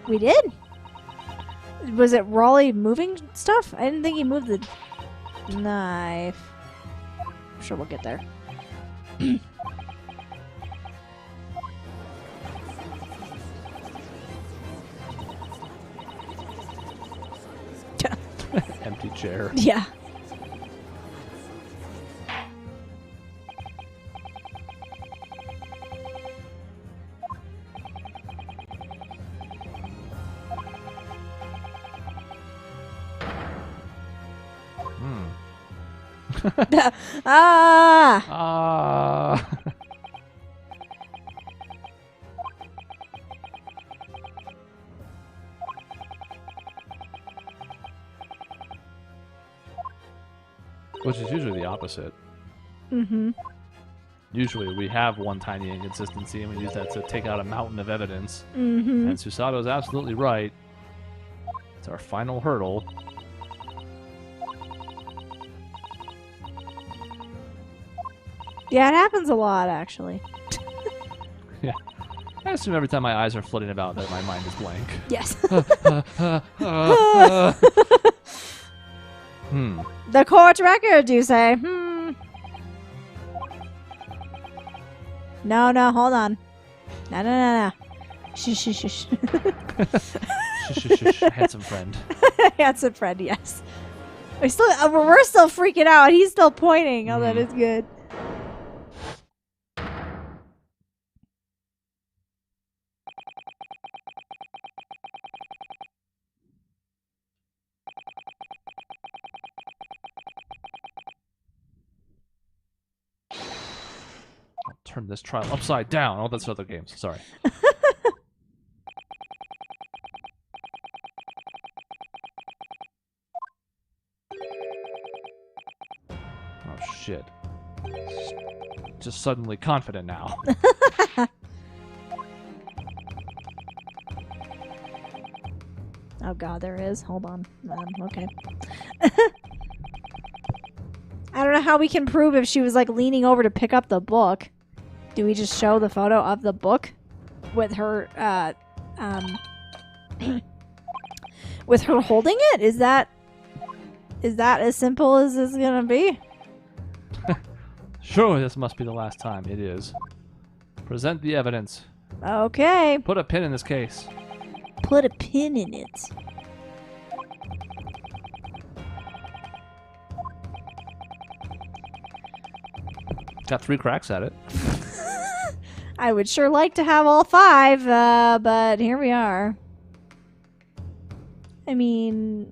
We did? Was it Raleigh moving stuff? I didn't think he moved the knife. I'm sure we'll get there. Empty chair. Yeah. Ah! Ah. Which is usually the opposite. Mm-hmm. Usually we have one tiny inconsistency and we use that to take out a mountain of evidence. Mm-hmm. And Susato is absolutely right. It's our final hurdle. Yeah, it happens a lot, actually. Yeah. I assume every time my eyes are flitting about that my mind is blank. Yes. The court record, you say? No, hold on. No. Shh. Shh. Handsome friend. Handsome friend, yes. We're still freaking out. He's still pointing. Oh, that is good. I'll turn this trial upside down. Oh, that's other games. Sorry. Oh, shit. Just suddenly confident now. Oh god, there is. Hold on. Okay. I don't know how we can prove if she was like leaning over to pick up the book. Do we just show the photo of the book with her with her holding it? Is that as simple as it's gonna be? Sure, this must be the last time. It is. Present the evidence. Okay. Put a pin in this case. Put a pin in it. Got 3 cracks at it. I would sure like to have all 5, but here we are. I mean,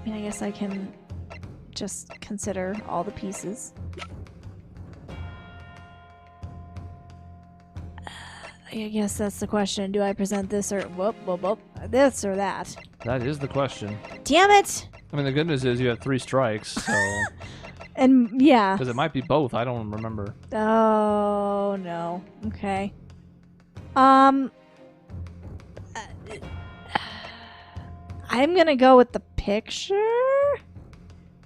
I guess I can just consider all the pieces. I guess that's the question. Do I present this or this or that? That is the question. Damn it! I mean, the good news is you have 3 strikes, so... And, yeah. Because it might be both. I don't remember. Oh, no. Okay. I'm gonna go with the picture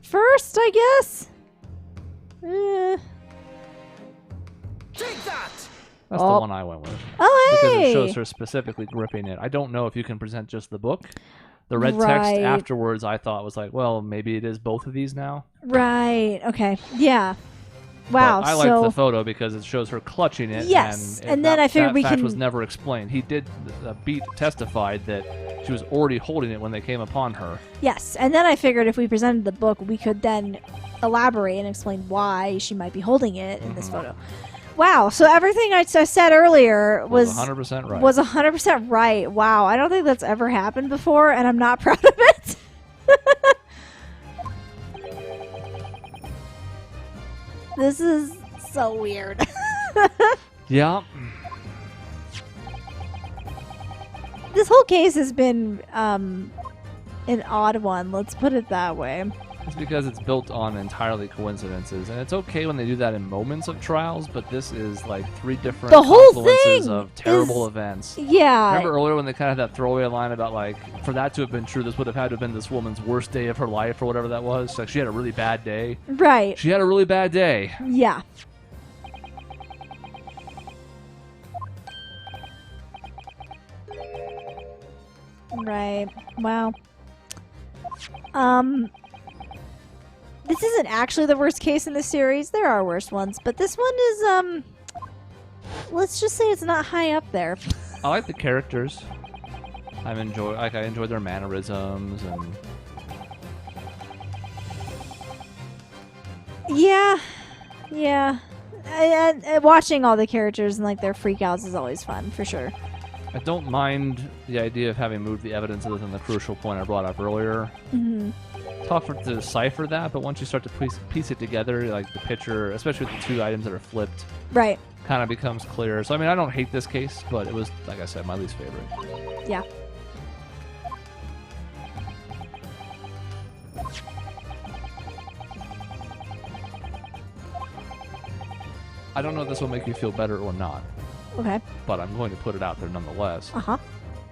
first, I guess. Take that! That's the one I went with. Oh, hey! Because it shows her specifically gripping it. I don't know if you can present just the book. The red text afterwards I thought was like, well, maybe it is both of these now. Right. Okay. Yeah. Wow. But I liked the photo because it shows her clutching it. Yes. And then that, I figured that fact was never explained. He did, Beat testified that she was already holding it when they came upon her. Yes. And then I figured if we presented the book, we could then elaborate and explain why she might be holding it in this photo. Wow. So everything I said earlier was 100% right. Was 100% right. Wow. I don't think that's ever happened before, and I'm not proud of it. This is so weird. Yeah. This whole case has been an odd one. Let's put it that way. It's because it's built on entirely coincidences, and it's okay when they do that in moments of trials, but this is like 3 different confluences of terrible events. Yeah. Remember earlier when they kind of had that throwaway line about like, for that to have been true, this would have had to have been this woman's worst day of her life or whatever that was. Like she had a really bad day. Right. She had a really bad day. Yeah. Right. Wow. This isn't actually the worst case in the series. There are worse ones, but this one is let's just say it's not high up there. I like the characters. I enjoy their mannerisms and. Yeah. And watching all the characters and like their freakouts is always fun for sure. I don't mind the idea of having moved the evidence other than the crucial point I brought up earlier. Mm-hmm. Tougher to decipher that, but once you start to piece it together, like the picture, especially with the two items that are flipped, Right. kind of becomes clear. So I mean, I don't hate this case, but it was, like I said, my least favorite. Yeah. I don't know if this will make you feel better or not, Okay. but I'm going to put it out there nonetheless. Uh-huh.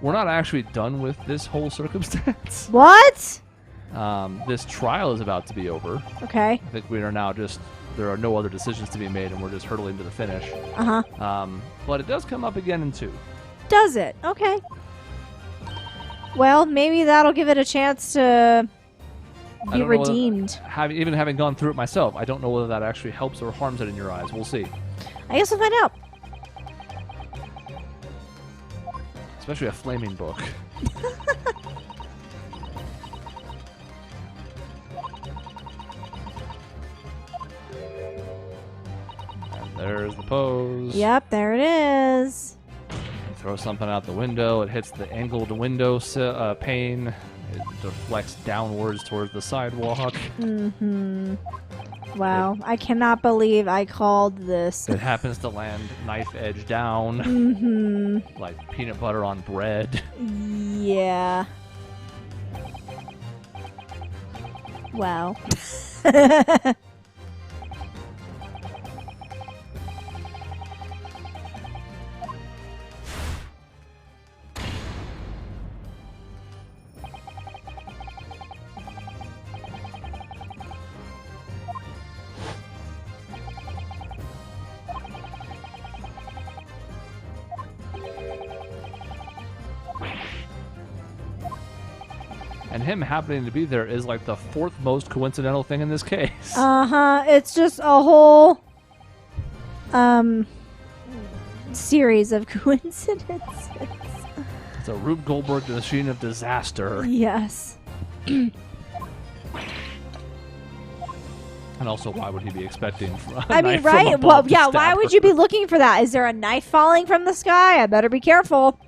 We're not actually done with this whole circumstance. What? This trial is about to be over. Okay. I think we are now there are no other decisions to be made, and we're just hurtling to the finish. Uh-huh. But it does come up again in 2. Does it? Okay. Well, maybe that'll give it a chance to I be don't know whether- redeemed. Even having gone through it myself, I don't know whether that actually helps or harms it in your eyes. We'll see. I guess we'll find out. Especially a flaming book. And there's the pose. Yep, there it is. You throw something out the window. It hits the angled window pane. It deflects downwards towards the sidewalk. Mm-hmm. Wow. I cannot believe I called this. It happens to land knife edge down, Mm-hmm. like peanut butter on bread. Yeah. Wow. And him happening to be there is like the 4th most coincidental thing in this case. Uh-huh. It's just a whole series of coincidences. It's a Rube Goldberg machine of disaster. Yes. And also, why would he be expecting a I mean, knife from right? above Well, to yeah, stab why would her? you be looking for that? Is there a knife falling from the sky? I better be careful.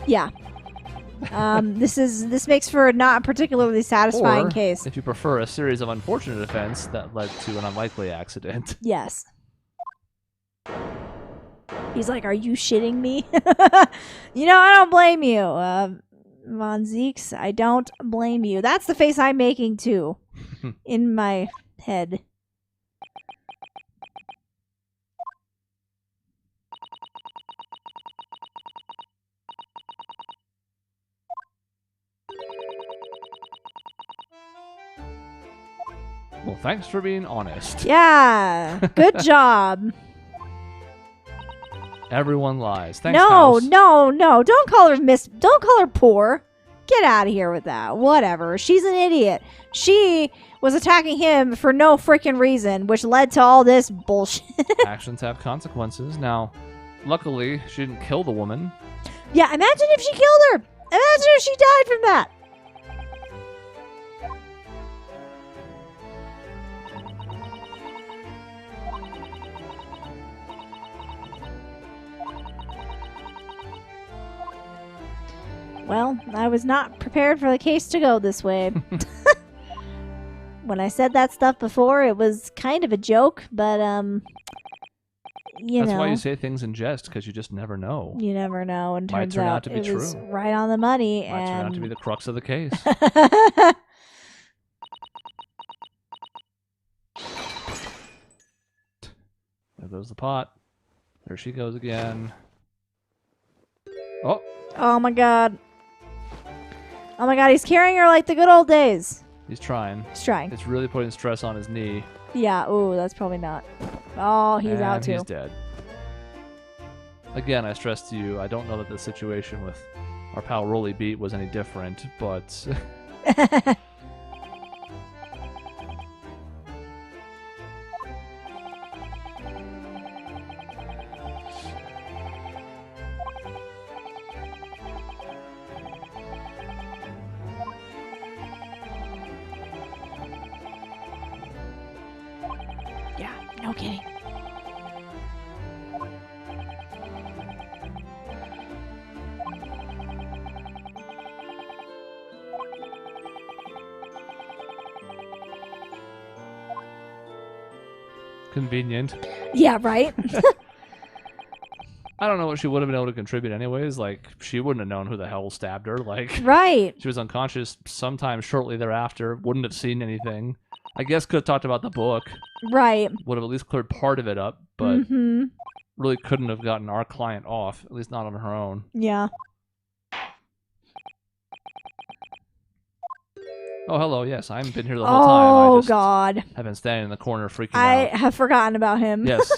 Yeah. This makes for not a particularly satisfying Or, case. if you prefer, a series of unfortunate events that led to an unlikely accident. Yes. He's like, "Are you shitting me?" I don't blame you, Von Zeeks. I don't blame you. That's the face I'm making too, in my head. Well, thanks for being honest. Yeah, good job. Everyone lies. Thanks, No, House. no, no. Don't call her Don't call her poor. Get out of here with that. Whatever. She's an idiot. She was attacking him for no freaking reason, which led to all this bullshit. Actions have consequences. Now, luckily, she didn't kill the woman. Yeah, imagine if she killed her. Imagine if she died from that. Well, I was not prepared for the case to go this way. When I said that stuff before, it was kind of a joke, but That's why you say things in jest, because you just never know. you never know. And Might turns turn out out to be it was true. right on the money. Might and turn out to be the crux of the case. There goes the pot. There she goes again. Oh, Oh my god. Oh my god, he's carrying her like the good old days. He's trying. He's trying. It's really putting stress on his knee. Yeah, ooh, that's probably not. Oh, he's out too. He's dead. Again, I stress to you, I don't know that the situation with our pal Rolly Beat was any different, but... Yeah, no kidding. Convenient. Yeah, right? I don't know what she would have been able to contribute anyways. Like, she wouldn't have known who the hell stabbed her. Like, Right. she was unconscious sometime shortly thereafter. Wouldn't have seen anything. I guess could have talked about the book. Right. Would have at least cleared part of it up, but Mm-hmm. really couldn't have gotten our client off. At least not on her own. Yeah. Oh, hello. Yes, I haven't been here the whole time. Oh, I just God. have been standing in the corner freaking I out. have forgotten about him. Yes.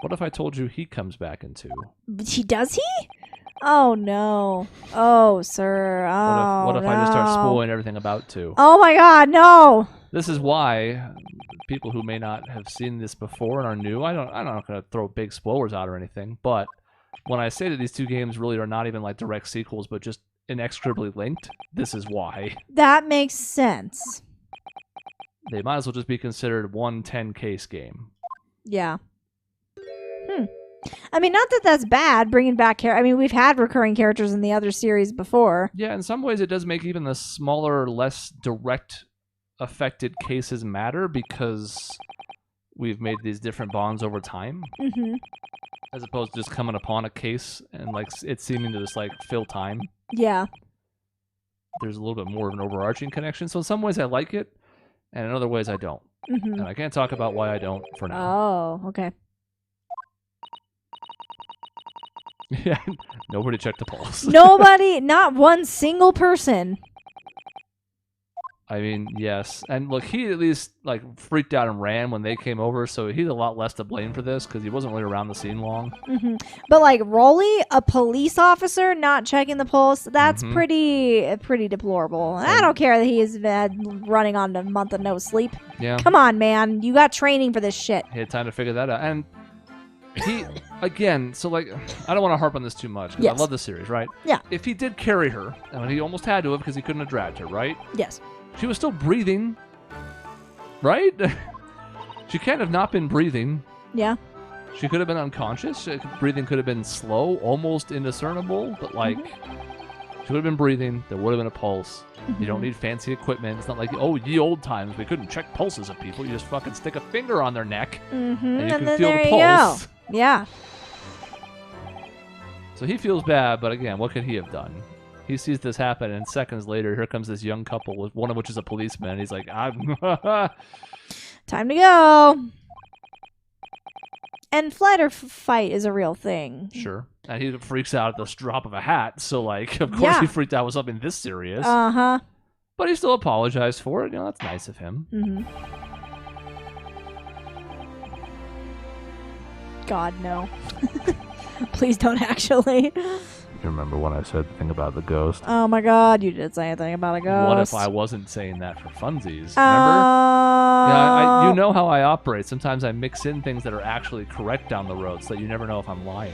What if I told you he comes back in 2? Does he? Oh, no. Oh, sir. Oh, What if I just start no. spoiling everything about 2? Oh, my God, no. This is why people who may not have seen this before and are new, I'm not going to throw big spoilers out or anything, but when I say that these 2 games really are not even like direct sequels, but just inextricably linked, this is why. That makes sense. They might as well just be considered one 10-case game. Yeah. I mean, not that that's bad, bringing back I mean, we've had recurring characters in the other series before. Yeah, in some ways it does make even the smaller, less direct affected cases matter because we've made these different bonds over time. Mm-hmm. As opposed to just coming upon a case and like it seeming to just like fill time. Yeah. There's a little bit more of an overarching connection. So in some ways I like it, and in other ways I don't. Mm-hmm. And I can't talk about why I don't for now. Oh, okay. Yeah, nobody checked the pulse. Nobody, not one single person. I mean, yes. And look, he at least like freaked out and ran when they came over, so he's a lot less to blame for this because he wasn't really around the scene long. Mm-hmm. But like Rolly, a police officer not checking the pulse, that's Mhm. pretty deplorable. And I don't care that he is running on a month of no sleep. Yeah. Come on, man. You got training for this shit. He had time to figure that out. And he, again, so like, I don't want to harp on this too much because Yes. I love the series, right? Yeah. If he did carry her, and he almost had to have because he couldn't have dragged her, right? Yes. She was still breathing, right? She can't have not been breathing. Yeah. She could have been unconscious. Breathing could have been slow, almost indiscernible, but like, she would have been breathing. There would have been a pulse. You don't need fancy equipment. It's not like, oh, ye old times, we couldn't check pulses of people. You just fucking stick a finger on their neck, Mm-hmm. and you And can then feel there the you pulse. go. Yeah. So he feels bad, but again, what could he have done? He sees this happen, and seconds later, here comes this young couple, with one of which is a policeman. And he's like, Time to go. And flight or fight is a real thing. sure. And he freaks out at the drop of a hat. So, like, of course Yeah. he freaked out with something this serious. Uh-huh. But he still apologized for it. You know, that's nice of him. Mm-hmm. God, no. Please don't actually. You remember when I said the thing about the ghost? Oh my God, you did say anything about a ghost. What if I wasn't saying that for funsies? Remember? Oh. Yeah, you know how I operate. Sometimes I mix in things that are actually correct down the road so that you never know if I'm lying.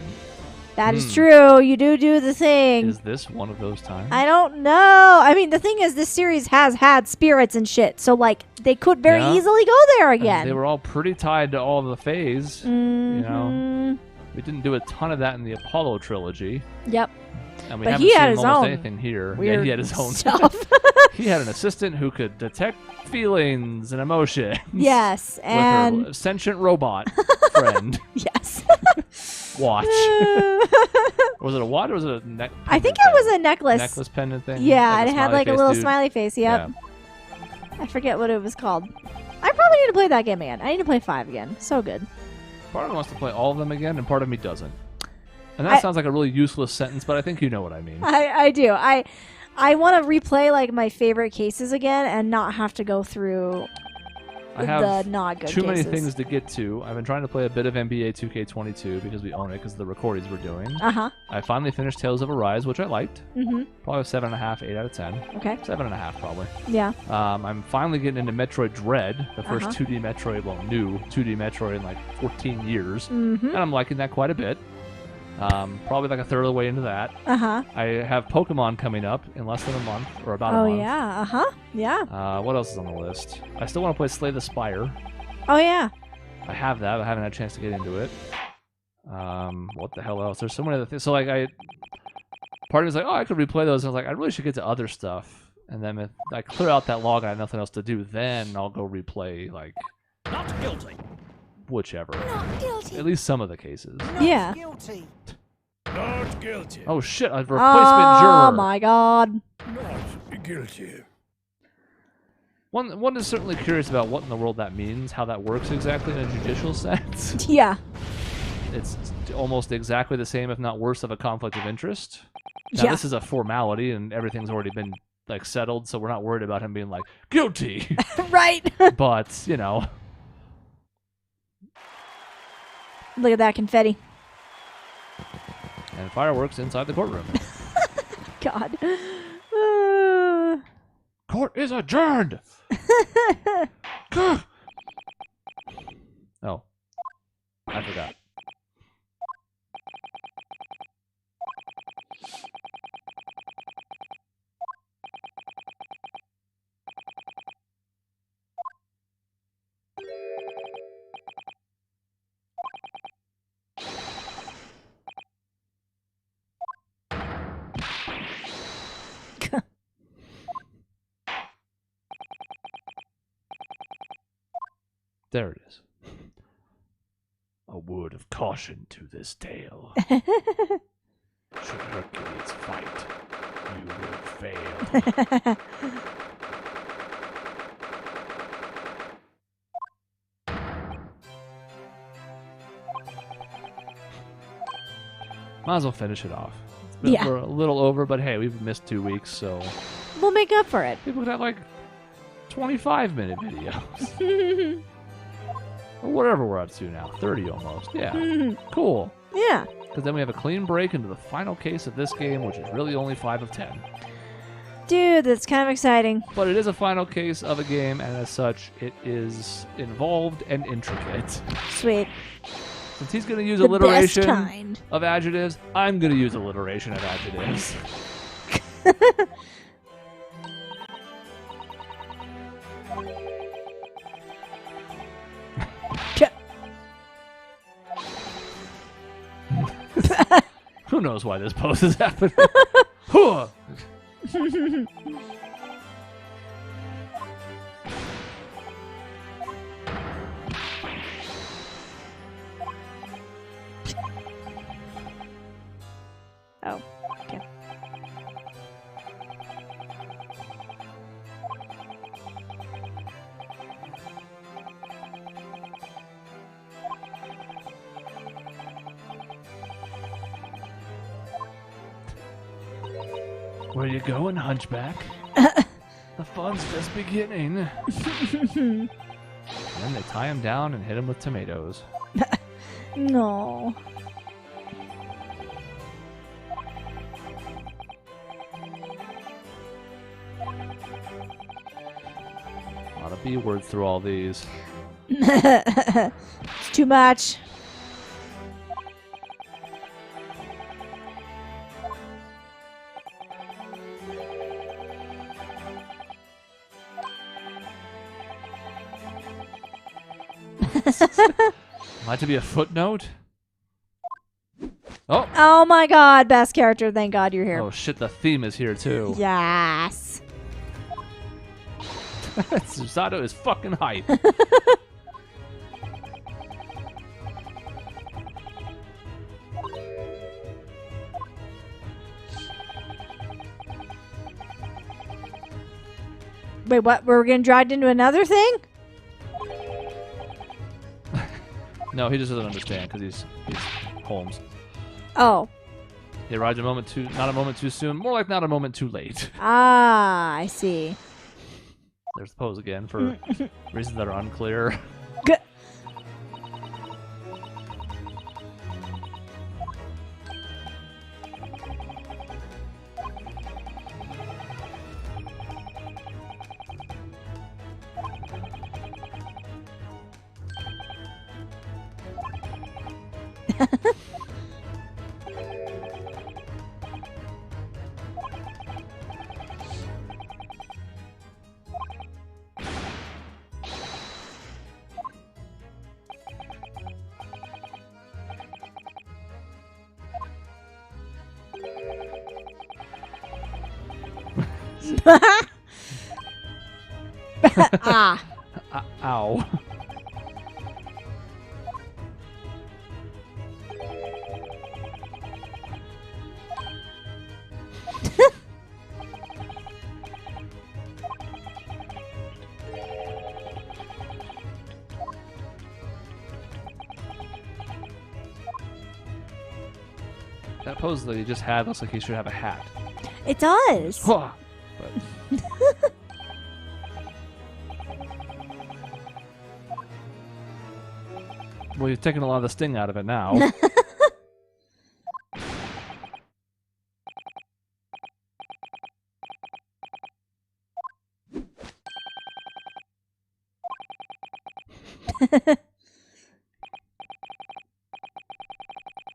That is true. You do the thing. Is this one of those times? I don't know. I mean, the thing is, this series has had spirits and shit, so like they could very Yeah. easily go there And again. they were all pretty tied to all of the phase. Mhm. You know, we didn't do a ton of that in the Apollo trilogy, Yep. and we But haven't he seen had his almost own anything here. Yeah, Weird he had his own stuff. He had an assistant who could detect feelings and emotions. Yes, With and her sentient robot friend. yes. Watch. Was it a watch or was it a neck? I think it was a necklace. Necklace pendant thing. Yeah, Like and it had like a smiley face little dude? smiley face. Yep. I forget what it was called. I probably need to play that game again. I need to play 5 again. So good. Part of me wants to play all of them again, and part of me doesn't. And that sounds like a really useless sentence, but I think you know what I mean. I do. I want to replay like my favorite cases again and not have to go through I have the not good too cases. many things to get to. I've been trying to play a bit of NBA 2K22 because we own it because of the recordings we're doing. Uh-huh. I finally finished Tales of Arise, which I liked. Mm-hmm. Probably a 7.5, 8 out of 10. Okay. 7.5 probably. Yeah. I'm finally getting into Metroid Dread, the first Uh-huh. 2D Metroid, well, new 2D Metroid in like 14 years. Mm-hmm. And I'm liking that quite a bit. Probably like a third of the way into that. Uh-huh. I have Pokemon coming up in less than a month, or about a Oh, month. yeah. Uh-huh. Yeah. What else is on the list? I still want to play Slay the Spire. Oh, yeah. I have that, but I haven't had a chance to get into it. What the hell else? There's so many other things. So, like, part of me was like, oh, I could replay those. And I was like, I really should get to other stuff. And then if I clear out that log and I have nothing else to do, then I'll go replay, like, Not guilty. whichever. Not guilty. At least some of the cases. Yeah. Guilty. Not guilty. Oh, shit, a replacement Oh, juror. my God. Not guilty. One is certainly curious about what in the world that means, how that works exactly in a judicial sense. Yeah. It's almost exactly the same, if not worse, of a conflict of interest. Now, Yeah. this is a formality, and everything's already been like settled, so we're not worried about him being like guilty. Right. But you know, Look at that confetti. and fireworks inside the courtroom. God. Court is adjourned. Oh, I forgot. There it is. A word of caution to this tale. Should Hercules fight, you will fail. Might as well finish it off. It's been Yeah. We're a little over, but hey, we've missed 2 weeks, so We'll make up for it. people could have like 25-minute videos. Or whatever we're up to now. 30 almost. Yeah. Cool. Yeah. Because then we have a clean break into the final case of this game, which is really only 5 of 10. Dude, that's kind of exciting. But it is a final case of a game, and as such, it is involved and intricate. Sweet. Since he's going to use The alliteration best kind. of adjectives, I'm going to use alliteration of adjectives. Who knows why this pose is happening? Huh. Oh, okay. Where you going, Hunchback? The fun's just beginning. And then they tie him down and hit him with tomatoes. No. A lot of B words through all these. It's too much. Might to be a footnote? Oh! Oh my God, best character. Thank God you're here. Oh shit, the theme is here too. Yes. Susato is fucking hype. Wait, what? We're getting dragged into another thing? No, he just doesn't understand because he's Holmes. Oh. He arrived not a moment too soon, more like not a moment too late. Ah, I see. There's the pose again for reasons that are unclear. Ah. Ow. That pose that he just had looks like he should have a hat. It does. But well, you're taking a lot of the sting out of it now.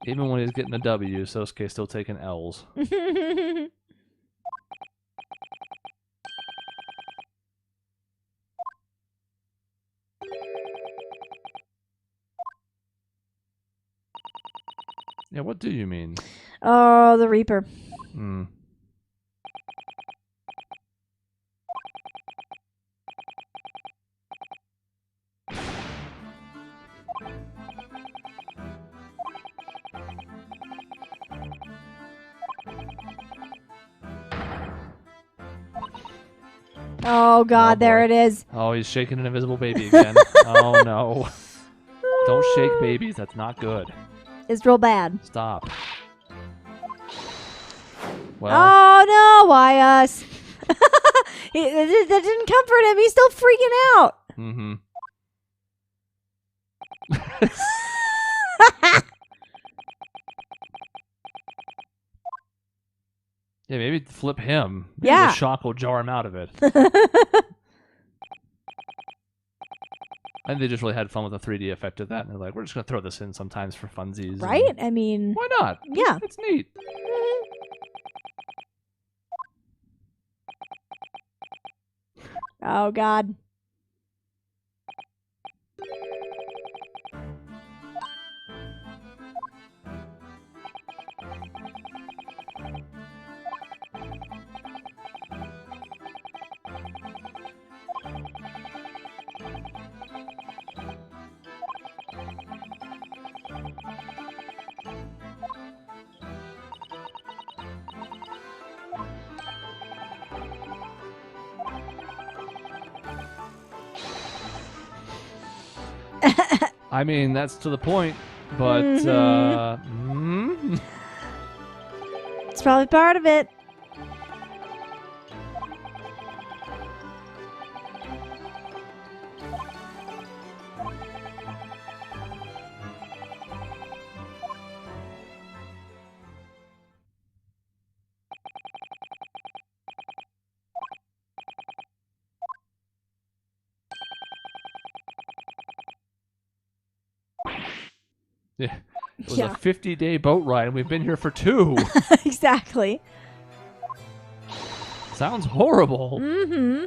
Even when he's getting a W, Sosuke's still taking L's. Yeah, what do you mean? Oh, the Reaper. Hmm. Oh, God, there boy. it is. Oh, he's shaking an invisible baby again. Oh, no. Don't shake babies. That's not good. It's real bad. Stop. Well, Oh, no, why us? That didn't comfort him. He's still freaking out. mm-hmm. Yeah, maybe flip him. Maybe Yeah. the shock will jar him out of it. I think they just really had fun with the 3D effect of that, and they're like, we're just going to throw this in sometimes for funsies. Right? and I mean, Why not? yeah. It's neat. Oh, God. I mean, that's to the point, but It's probably part of it. yeah, it was Yeah. a 50-day boat ride, and we've been here for 2. Exactly. Sounds horrible. Mm-hmm.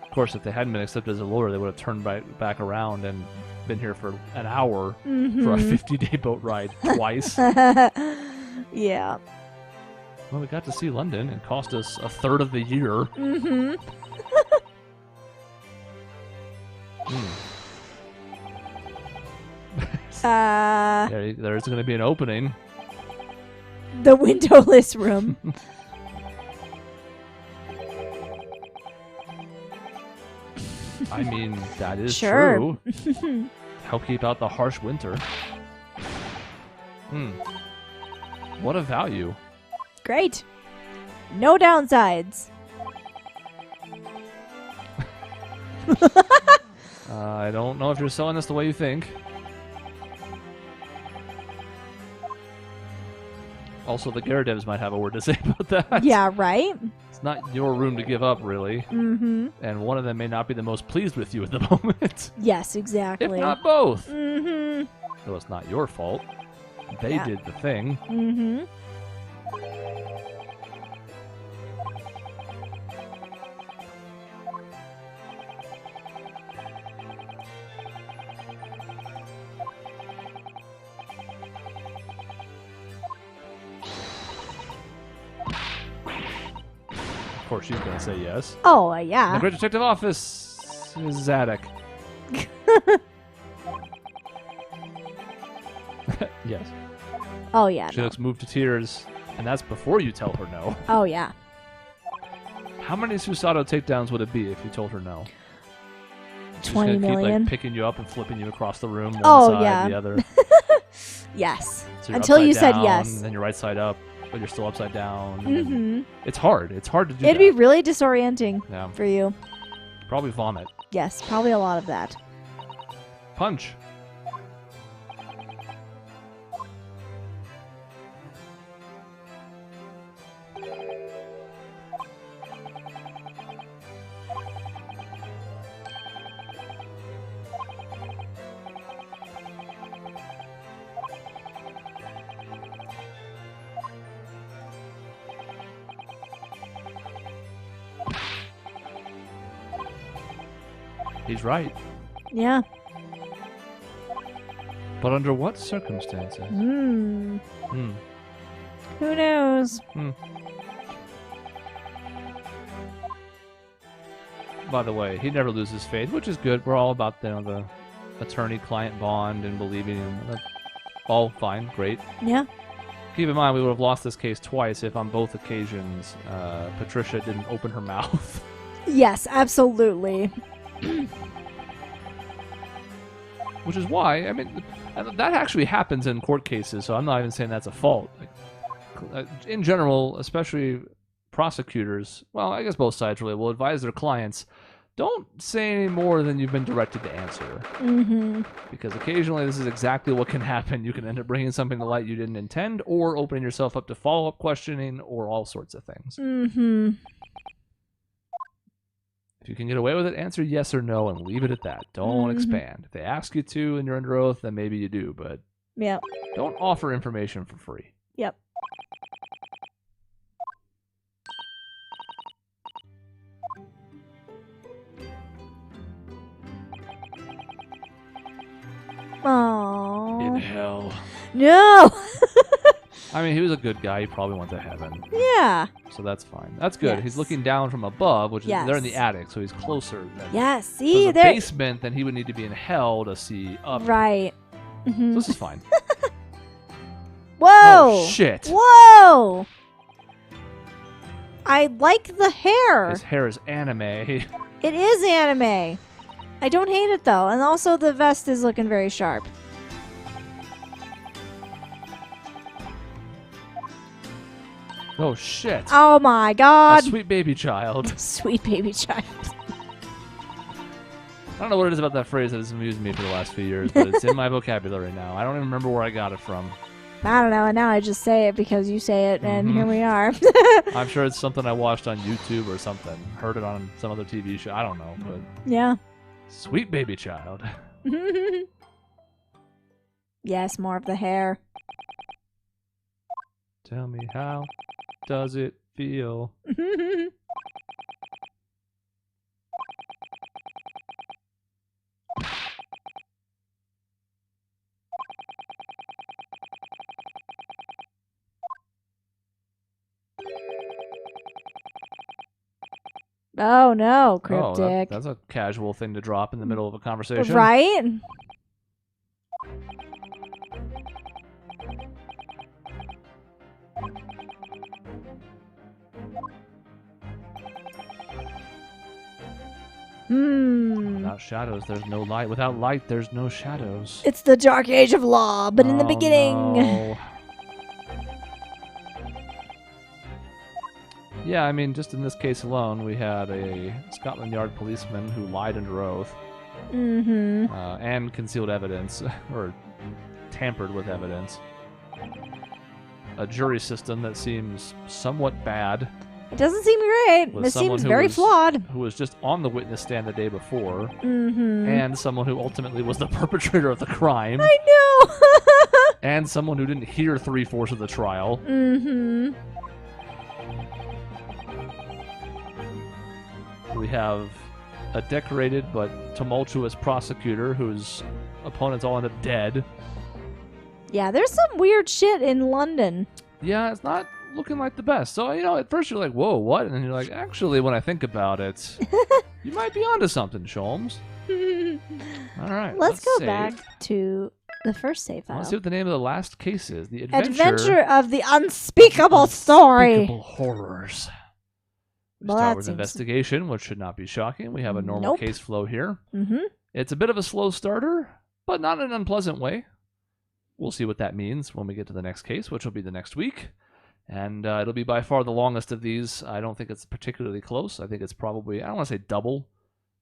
Of course, if they hadn't been accepted as a lawyer, they would have turned back around and been here for an hour for a 50-day boat ride twice. Yeah. Well, we got to see London. It cost us a third of the year. Mm-hmm. There's going to be an opening. The windowless room. I mean, that is Sure. true. Help keep out the harsh winter. What a value. Great. No downsides. I don't know if you're selling this the way you think. Also, the Gyarados might have a word to say about that. Yeah, right? It's not your room to give up, really. Mm-hmm. And one of them may not be the most pleased with you at the moment. Yes, exactly. If not both. Mm-hmm. Though it's not your fault. They did the thing. Mm-hmm. Of course, she's going to say yes. Oh, The yeah. Great Detective Office is Zadok. Yes. Oh, yeah. She No. looks moved to tears, and that's before you tell her no. Oh, yeah. How many Susato takedowns would it be if you told her no? She's 20 gonna keep million. like picking you up and flipping you across the room, one Oh, side, yeah. the other. Yes. So you're Until you upside said down, yes. Then you're right side up, but you're still upside down. Mm-hmm. It's hard. It's hard to do It'd that. be really disorienting Yeah. for you. Probably vomit. Yes, probably a lot of that. Punch. He's right. Yeah. But under what circumstances? Hmm. Hmm. Who knows? By the way, he never loses faith, which is good. We're all about the attorney-client bond and believing in that's all fine, great. Yeah. Keep in mind, we would have lost this case twice if on both occasions Patricia didn't open her mouth. Yes, absolutely. Which is why, I mean, that actually happens in court cases, so I'm not even saying that's a fault. Like, in general, especially prosecutors, well, I guess both sides really will advise their clients, don't say any more than you've been directed to answer. Mm-hmm. Because occasionally this is exactly what can happen. You can end up bringing something to light you didn't intend, or opening yourself up to follow-up questioning, or all sorts of things. Mm-hmm. If you can get away with it, answer yes or no and leave it at that. Don't expand. If they ask you to and you're under oath, then maybe you do, but Yep. don't offer information for free. Yep. Oh. In hell. No. I mean, he was a good guy. He probably went to heaven. Yeah. So that's fine. That's good. Yes. He's looking down from above, which is they're in the Yes. attic, so he's closer. Than, Yes. If See, it was a there. basement, then he would need to be in hell to see up. Right. So Mhm. this is fine. Whoa. Oh, shit. Whoa. I like the hair. His hair is anime. It is anime. I don't hate it though, and also the vest is looking very sharp. Oh, shit. Oh my A god. sweet baby child. Sweet baby child. I don't know what it is about that phrase that has amused me for the last few years, but it's in my vocabulary now. I don't even remember where I got it from. I don't know, and now I just say it because you say it, and here we are. I'm sure it's something I watched on YouTube or something. Heard it on some other TV show. I don't know, but Yeah. sweet baby child. Yes, more of the hair. Tell me, how does it feel? Oh no, Oh, cryptic. that's a casual thing to drop in the middle of a conversation. Right? Hmm. Without shadows, there's no light. Without light, there's no shadows. It's the dark age of law, but in the Oh, beginning. no. Yeah, I mean, just in this case alone, we had a Scotland Yard policeman who lied under oath and concealed evidence, or tampered with evidence. A jury system that seems somewhat bad. It doesn't seem great. With It someone seems who very was- flawed. Who was just on the witness stand the day before, and someone who ultimately was the perpetrator of the crime, I know. and someone who didn't hear 3/4 of the trial. We have a decorated but tumultuous prosecutor whose opponents all end up dead. Yeah, there's some weird shit in London. Yeah, it's not looking like the best. So, at first you're like, whoa, what? And then you're like, actually, when I think about it, you might be onto something, Sholmes. All right. Let's go save. back to the first save file. Let's see what the name of the last case is. The Adventure of the Unspeakable Story. Unspeakable Horrors. We Well, start that with seems- investigation, which should not be shocking. We have a normal Nope. case flow here. Mm-hmm. It's a bit of a slow starter, but not in an unpleasant way. We'll see what that means when we get to the next case, which will be the next week. And it'll be by far the longest of these. I don't think it's particularly close. I think it's probably, I don't want to say double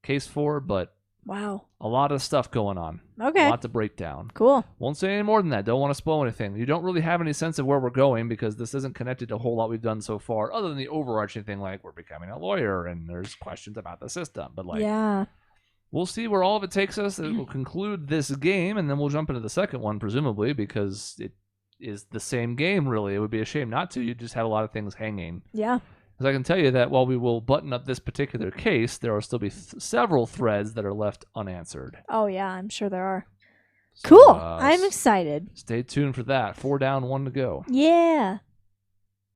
case 4, but Wow. a lot of stuff going on. Okay. A lot to break down. Cool. Won't say any more than that. Don't want to spoil anything. You don't really have any sense of where we're going because this isn't connected to a whole lot we've done so far, other than the overarching thing like we're becoming a lawyer and there's questions about the system. But Yeah. we'll see where all of it takes us. It will conclude this game, and then we'll jump into the second one, presumably, because it is the same game, really. It would be a shame not to. You just have a lot of things hanging. Yeah. Because I can tell you that while we will button up this particular case, there will still be several threads that are left unanswered. Oh, yeah. I'm sure there are. So, Cool. I'm excited. Stay tuned for that. 4 down, 1 to go. Yeah.